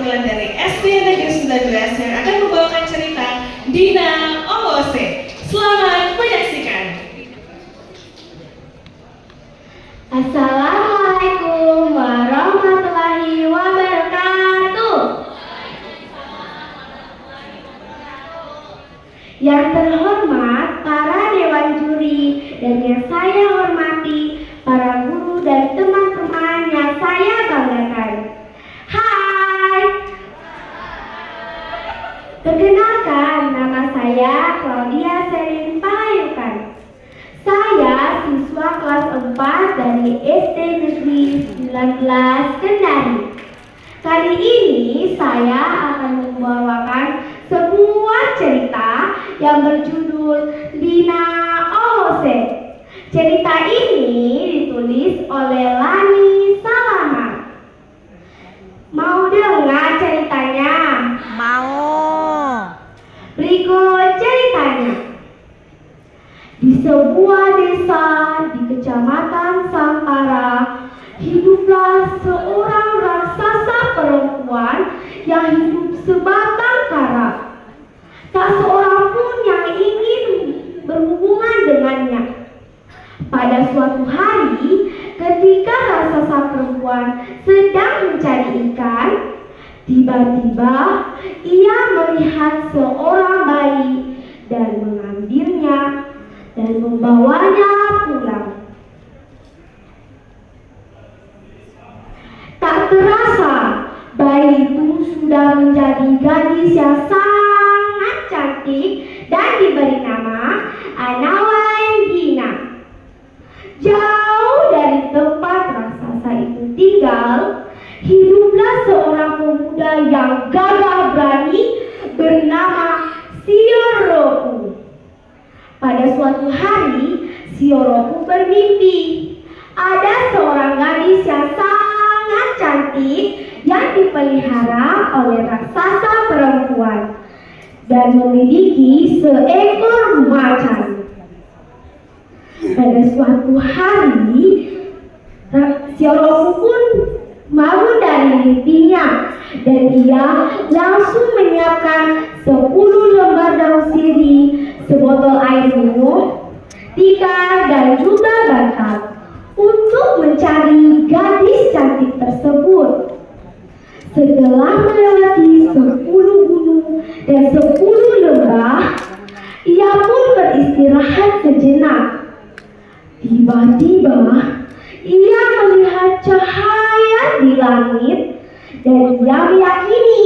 perwakilan dari SD Negeri 19 yang akan membawakan cerita Dina Ongose. Selamat menyaksikan. Assalamualaikum warahmatullahi wabarakatuh. Yang terhormat para dewan juri dan yang saya hormati para guru dan teman-teman yang saya banggakan. Hai. Perkenalkan, nama saya Claudia Selin Pahayukan. Saya siswa kelas 4 dari SD Negeri 19 Kendari. Kali ini saya akan membawakan sebuah cerita yang berjudul Dina Ongose. Cerita ini ditulis oleh Lani Salama. Mau dengar ceritanya? Mau. Berikut ceritanya. Di sebuah desa di Kecamatan Sangkara, hiduplah seorang raksasa perempuan yang hidup sebatang kara. Tak seorang pun yang ingin berhubungan dengannya. Pada suatu hari, ketika raksasa perempuan sedang mencari ikan, tiba-tiba ia melihat seorang bayi dan mengambilnya dan membawanya pulang. Tak terasa, bayi itu sudah menjadi gadis yang sangat cantik dan diberi nama Anawaindina. Jauh dari tempat raksasa itu tinggal, hiduplah seorang pemuda yang gagah berani bernama Sioroku. Pada suatu hari, Sioroku bermimpi. Ada seorang gadis yang sangat cantik yang dipelihara oleh raksasa perempuan dan memiliki seekor macan. Pada suatu hari, Sioroku pun bangun dari mimpinya dan ia langsung menyiapkan 10 lembar daun sirih, sebotol air minum, tikar dan juga bantal untuk mencari gadis cantik tersebut. Setelah melewati 10 gunung dan 10 lembah, ia pun beristirahat sejenak. Tiba-tiba ia melihat cahaya di langit dan ia meyakini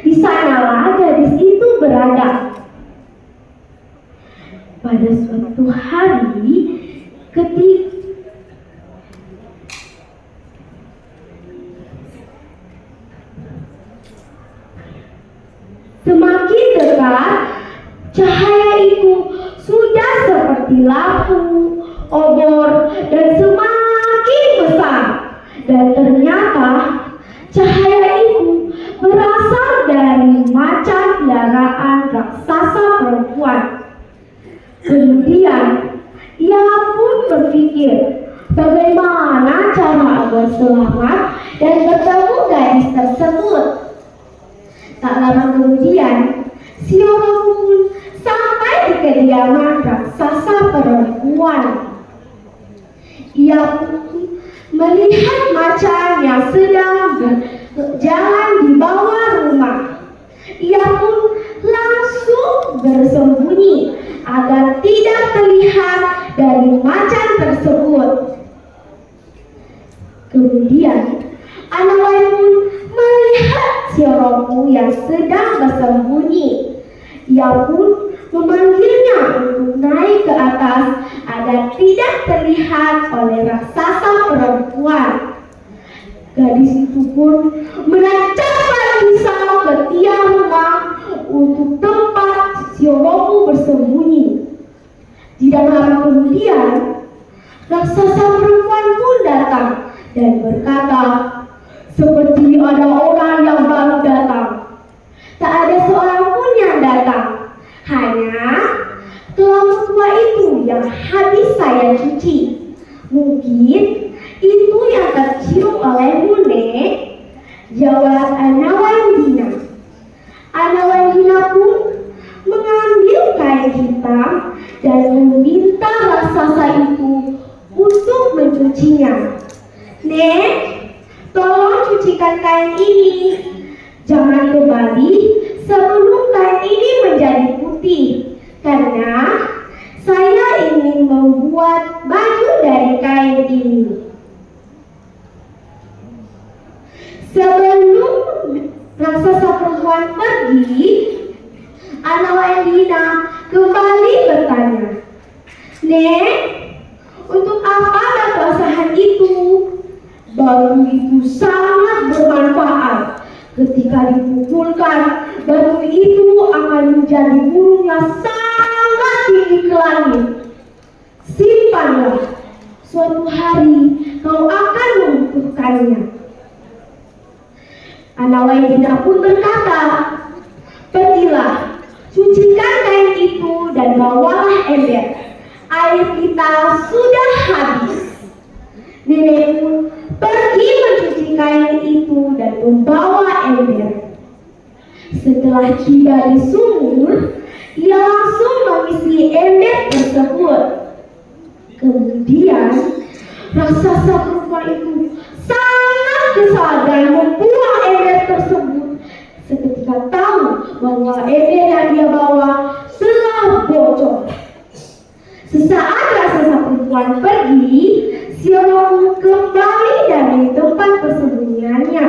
di sanalah gadis itu berada. Pada suatu hari, semakin dekat, cahaya itu sudah seperti lampu, obor, dan semakin besar. Dan ternyata cahaya itu berasal dari macan peliharaan raksasa perempuan. Kemudian ia pun berpikir bagaimana cara agar selamat dan bertemu gadis tersebut. Tak lama kemudian, Sioroku pun sampai di kediaman raksasa perempuan. Ia pun melihat macan yang sedang berjalan di bawah rumah. Ia pun langsung bersembunyi agar tidak terlihat dari macan tersebut. Kemudian Anawai pun melihat Sioroku yang sedang bersembunyi. Ia pun memanggilnya untuk naik ke atas agar tidak terlihat oleh raksasa perempuan. Gadis itu pun menancapkan pisau ke tiang rumah untuk tempat Sioroku bersembunyi. Tidak lama kemudian, raksasa perempuan pun datang dan berkata, seperti ada orang yang baru datang. Tak ada seorang pun yang datang, hanya kelambu tua itu yang habis saya cuci. Mungkin itu yang tercium olehmu, Nek, jawab Anawandi. kembali sebelum kain ini menjadi putih, karena saya ingin membuat baju dari kain ini. Sebelum raksasa perempuan pergi, Ana Waendina kembali bertanya, "Nek, untuk apa basahan itu? Batu itu sangat bermanfaat. Ketika dipukulkan, batu itu akan menjadi burung yang sangat tinggi ke langit. Simpanlah, suatu hari kau akan membutuhkannya." Ana Waendina pun berkata, "Pergilah, cucikan kain itu dan bawalah ember. Air kita sudah habis." Nenek pun pergi mencuci kain itu dan membawa ember. Setelah tiba di sumur, ia langsung mengisi ember tersebut. Kemudian raksasa perempuan itu sangat kesal dan membuang ember tersebut seketika tahu bahwa ember yang dia bawa telah bocor. Sesaat raksasa perempuan pergi, si Romo kembali dari tempat persembunyiannya.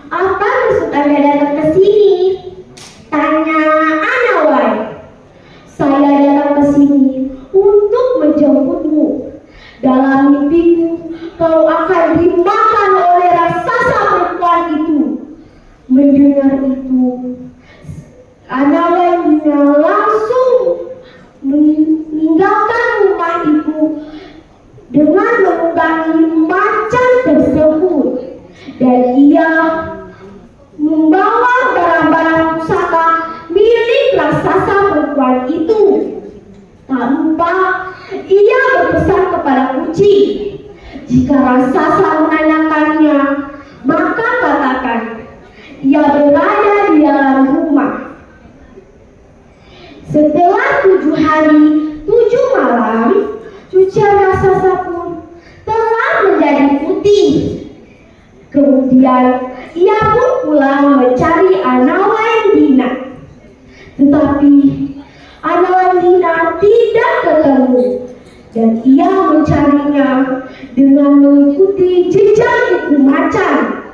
"Apa maksud Anda datang ke sini?" tanya Ana Wai. "Saya datang ke sini untuk menjemputmu. Dalam mimpiku, kau akan dimakan oleh raksasa perempuan itu." Mendengar itu, Ana Waendina langsung meninggalkan rumah itu dengan menunggangi macan tersebut, dan ia membawa barang-barang pusaka milik raksasa perempuan itu. Tak lupa ia berpesan kepada kucing, "Jika raksasa menanyakannya, maka katakan ia berada di dalam rumah." Setelah 7 hari 7 malam, cucian raksasa pun telah menjadi putih. Kemudian ia pun pulang mencari Ana Waendina. Tetapi Ana Waendina tidak ketemu, dan ia mencarinya dengan mengikuti jejak ibu macan.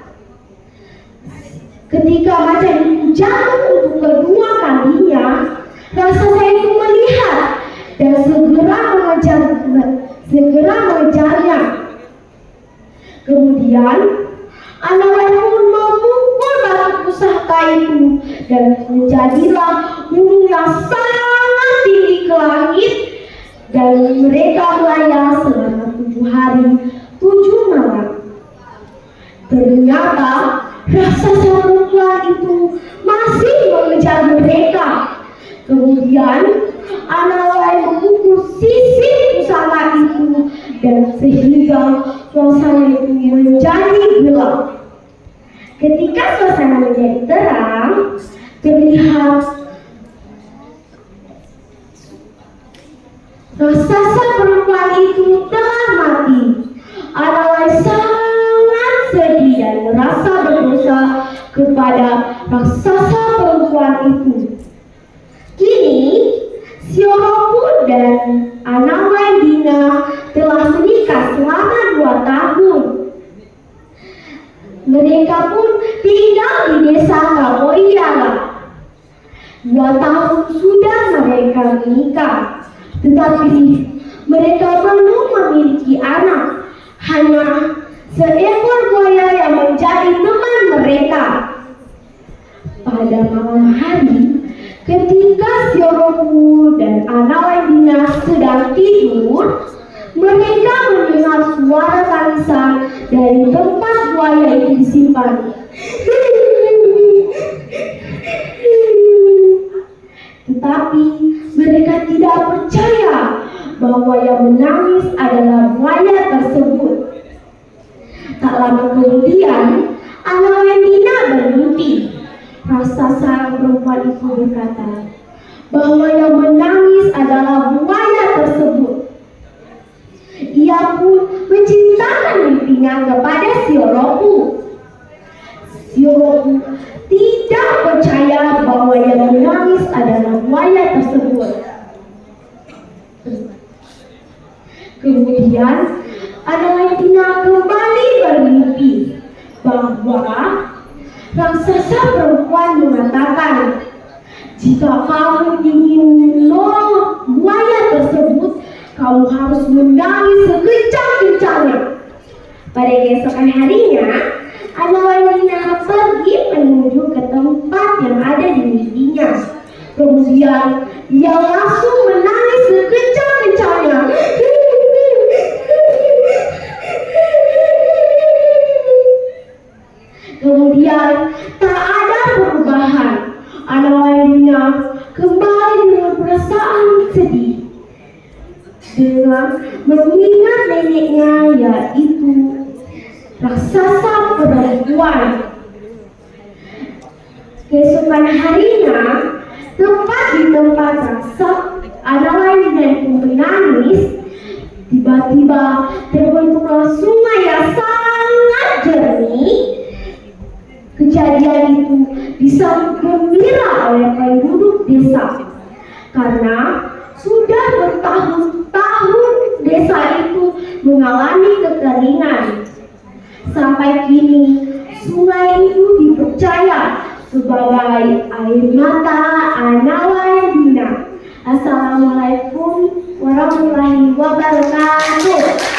Ketika macan itu jatuh untuk kedua kalinya, raksasa itu melihat dan segera mengejarnya. Kemudian Ana Waendina pun memukul batu pusaka itu, dan menjadilah burung yang sangat tinggi ke langit, dan mereka melayang selama 7 hari 7 malam. Ternyata raksasa perempuan itu masih mengejar mereka. Kemudian Ana Waendina memukul sisik pusaka itu, dan sehingga suasana itu menjadi gelap. Ketika suasana menjadi terang, terlihat raksasa perempuan itu telah mati. Ana Waendina sangat sedih dan merasa berdosa kepada raksasa perempuan itu. Kini si Romo dan Ana Waendina telah menikah selama 2 tahun. Mereka pun tinggal di desa Kapoyala. 2 tahun sudah mereka menikah, tetapi mereka belum memiliki anak. Hanya seekor buaya yang menjadi teman mereka. Pada malam hari, ketika si Romo dan Ana Waendina sedang tidur, mereka mendengar suara tangisan dari tempat buaya itu disimpan. Tetapi mereka tidak percaya bahwa yang menangis adalah buaya tersebut. Tak lama kemudian, Ana Waendina bermimpi. Raksasa perempuan itu berkata bahwa yang menangis adalah buaya tersebut. Ia pun menceritakan mimpinya kepada si Romo. Si Roku tidak percaya bahwa yang menangis adalah buaya tersebut. Kemudian Analedina kembali bermimpi bahwa raksasa perempuan mengatakan, jika kamu ingin menolong buaya tersebut, kamu harus menangis sekencang-kencangnya. Pada keesokan harinya, Analedina pergi menuju ke tempat yang ada di mimpinya. Kemudian ia langsung menangis sekencang-kencangnya. Kemudian tak ada perubahan. Analedina kembali dengan perasaan sedih, dengan mengingat neneknya, yaitu raksasa perempuan. Keesokan harinya, tepat di tempat raksasa Analedina itu menangis, tiba-tiba terbentuklah sungai yang sangat jernih. Kejadian itu disambut gembira oleh penduduk desa karena sudah bertahun-tahun desa itu mengalami kekeringan. Sampai kini sungai itu dipercaya sebagai air mata Analedina. Assalamualaikum warahmatullahi wabarakatuh.